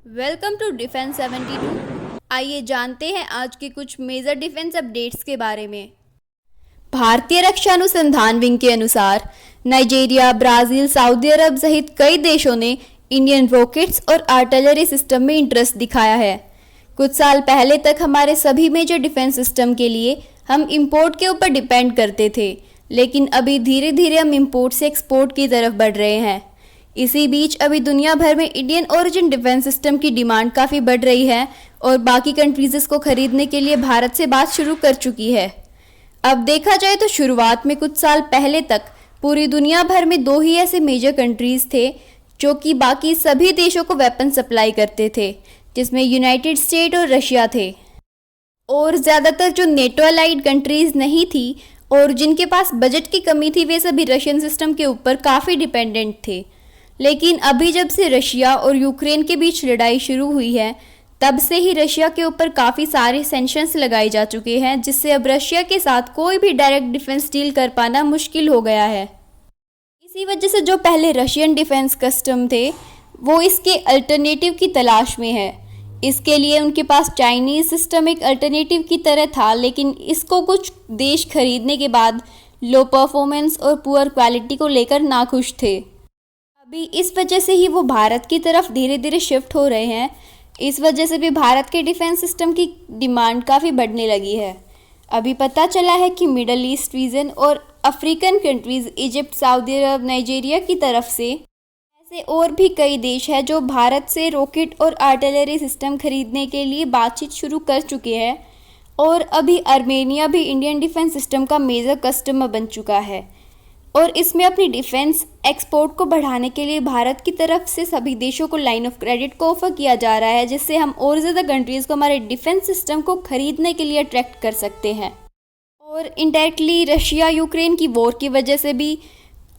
Welcome to defence 72। आइए जानते हैं आज के कुछ मेजर डिफेंस अपडेट्स के बारे में। भारतीय रक्षा अनुसंधान विंग के अनुसार नाइजीरिया, ब्राज़ील, सऊदी अरब सहित कई देशों ने इंडियन रॉकेट्स और आर्टिलरी सिस्टम में इंटरेस्ट दिखाया है। कुछ साल पहले तक हमारे सभी मेजर डिफेंस सिस्टम के लिए हम इंपोर्ट के ऊपर डिपेंड करते थे, लेकिन अभी धीरे धीरे हम इंपोर्ट से एक्सपोर्ट की तरफ बढ़ रहे हैं। इसी बीच अभी दुनिया भर में इंडियन ओरिजिन डिफेंस सिस्टम की डिमांड काफ़ी बढ़ रही है और बाकी कंट्रीज इसको खरीदने के लिए भारत से बात शुरू कर चुकी है। अब देखा जाए तो शुरुआत में कुछ साल पहले तक पूरी दुनिया भर में दो ही ऐसे मेजर कंट्रीज थे जो कि बाकी सभी देशों को वेपन सप्लाई करते थे, जिसमें यूनाइटेड स्टेट और रशिया थे। और ज़्यादातर जो नेटो अलाइड कंट्रीज़ नहीं थी और जिनके पास बजट की कमी थी, वे सभी रशियन सिस्टम के ऊपर काफ़ी डिपेंडेंट थे। लेकिन अभी जब से रशिया और यूक्रेन के बीच लड़ाई शुरू हुई है, तब से ही रशिया के ऊपर काफ़ी सारे सैंक्शंस लगाए जा चुके हैं, जिससे अब रशिया के साथ कोई भी डायरेक्ट डिफेंस डील कर पाना मुश्किल हो गया है। इसी वजह से जो पहले रशियन डिफेंस कस्टम थे, वो इसके अल्टरनेटिव की तलाश में है। इसके लिए उनके पास चाइनीज़ सिस्टम एक अल्टरनेटिव की तरह था, लेकिन इसको कुछ देश खरीदने के बाद लो परफॉर्मेंस और पुअर क्वालिटी को लेकर नाखुश थे। अभी इस वजह से ही वो भारत की तरफ धीरे धीरे शिफ्ट हो रहे हैं। इस वजह से भी भारत के डिफेंस सिस्टम की डिमांड काफ़ी बढ़ने लगी है। अभी पता चला है कि मिडल ईस्ट रीजन और अफ्रीकन कंट्रीज़ इजिप्ट, सऊदी अरब, नाइजीरिया की तरफ से ऐसे और भी कई देश हैं जो भारत से रॉकेट और आर्टिलरी सिस्टम खरीदने के लिए बातचीत शुरू कर चुके हैं। और अभी आर्मेनिया भी इंडियन डिफेंस सिस्टम का मेजर कस्टमर बन चुका है और इसमें अपनी डिफेंस एक्सपोर्ट को बढ़ाने के लिए भारत की तरफ से सभी देशों को लाइन ऑफ क्रेडिट को ऑफर किया जा रहा है, जिससे हम और ज़्यादा कंट्रीज़ को हमारे डिफेंस सिस्टम को खरीदने के लिए अट्रैक्ट कर सकते हैं। और इनडायरेक्टली रशिया यूक्रेन की वॉर की वजह से भी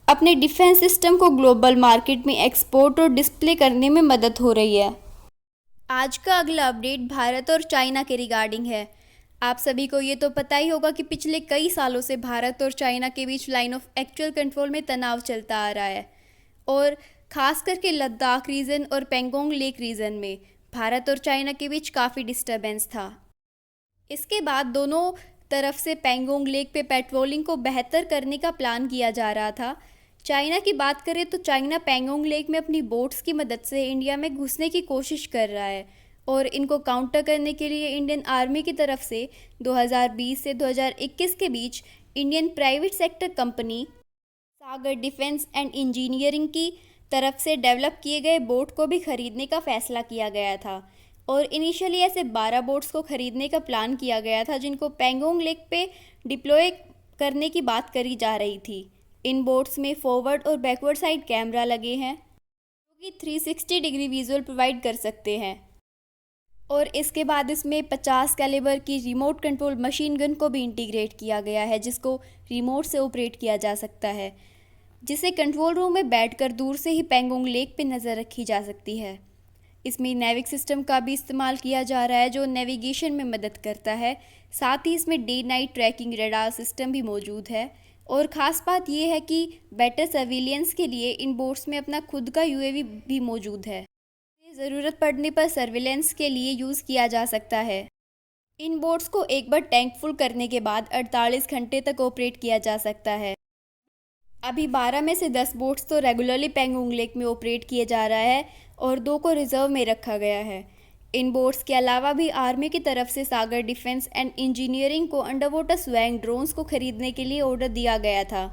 अपने डिफेंस सिस्टम को ग्लोबल मार्केट में एक्सपोर्ट और डिस्प्ले करने में मदद हो रही है। आज का अगला अपडेट भारत और चाइना के रिगार्डिंग है। आप सभी को ये तो पता ही होगा कि पिछले कई सालों से भारत और चाइना के बीच लाइन ऑफ एक्चुअल कंट्रोल में तनाव चलता आ रहा है और ख़ास करके लद्दाख रीजन और पेंगोंग लेक रीजन में भारत और चाइना के बीच काफ़ी डिस्टर्बेंस था। इसके बाद दोनों तरफ से पेंगोंग लेक पे पेट्रोलिंग को बेहतर करने का प्लान किया जा रहा था। चाइना की बात करें तो चाइना पेंगोंग लेक में अपनी बोट्स की मदद से इंडिया में घुसने की कोशिश कर रहा है और इनको काउंटर करने के लिए इंडियन आर्मी की तरफ से 2020 से 2021 के बीच Indian private sector company Sagar Defence and Engineering की तरफ से डेवलप किए गए बोट को भी खरीदने का फैसला किया गया था। और इनिशियली ऐसे 12 बोट्स को खरीदने का प्लान किया गया था, जिनको पेंगोंग लेक पे डिप्लॉय करने की बात करी जा रही थी। इन बोट्स में फॉरवर्ड और बैकवर्ड साइड कैमरा लगे हैं जो कि 360 डिग्री विजुअल प्रोवाइड कर सकते हैं। और इसके बाद इसमें 50 कैलिबर की रिमोट कंट्रोल मशीन गन को भी इंटीग्रेट किया गया है, जिसको रिमोट से ऑपरेट किया जा सकता है, जिसे कंट्रोल रूम में बैठकर दूर से ही पेंगोंग लेक पे नज़र रखी जा सकती है। इसमें नेविक सिस्टम का भी इस्तेमाल किया जा रहा है जो नेविगेशन में मदद करता है। साथ ही इसमें day night tracking radar system भी मौजूद है। और ख़ास बात यह है कि बेटर सर्विलियंस के लिए इन बोट्स में अपना खुद का यूएवी भी मौजूद है। ज़रूरत पड़ने पर सर्विलेंस के लिए यूज़ किया जा सकता है। इन बोट्स को एक बार टैंक फुल करने के बाद 48 घंटे तक ऑपरेट किया जा सकता है। अभी 12 में से 10 बोट्स तो रेगुलरली पेंगोंग लेक में ऑपरेट किए जा रहा है और 2 को रिजर्व में रखा गया है। इन बोट्स के अलावा भी आर्मी की तरफ से सागर डिफेंस एंड इंजीनियरिंग को अंडर वाटर स्वैंग ड्रोन्स को खरीदने के लिए ऑर्डर दिया गया था।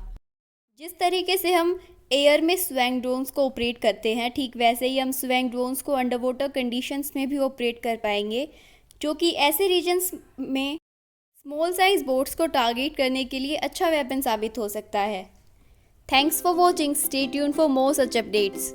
जिस तरीके से हम एयर में स्वैंग ड्रोन्स को ऑपरेट करते हैं, ठीक वैसे ही हम स्वैंग ड्रोन्स को अंडर वाटर कंडीशंस में भी ऑपरेट कर पाएंगे, जो कि ऐसे रीजन्स में स्मॉल साइज बोट्स को टारगेट करने के लिए अच्छा वेपन साबित हो सकता है। Thanks for watching, stay tuned for more such updates.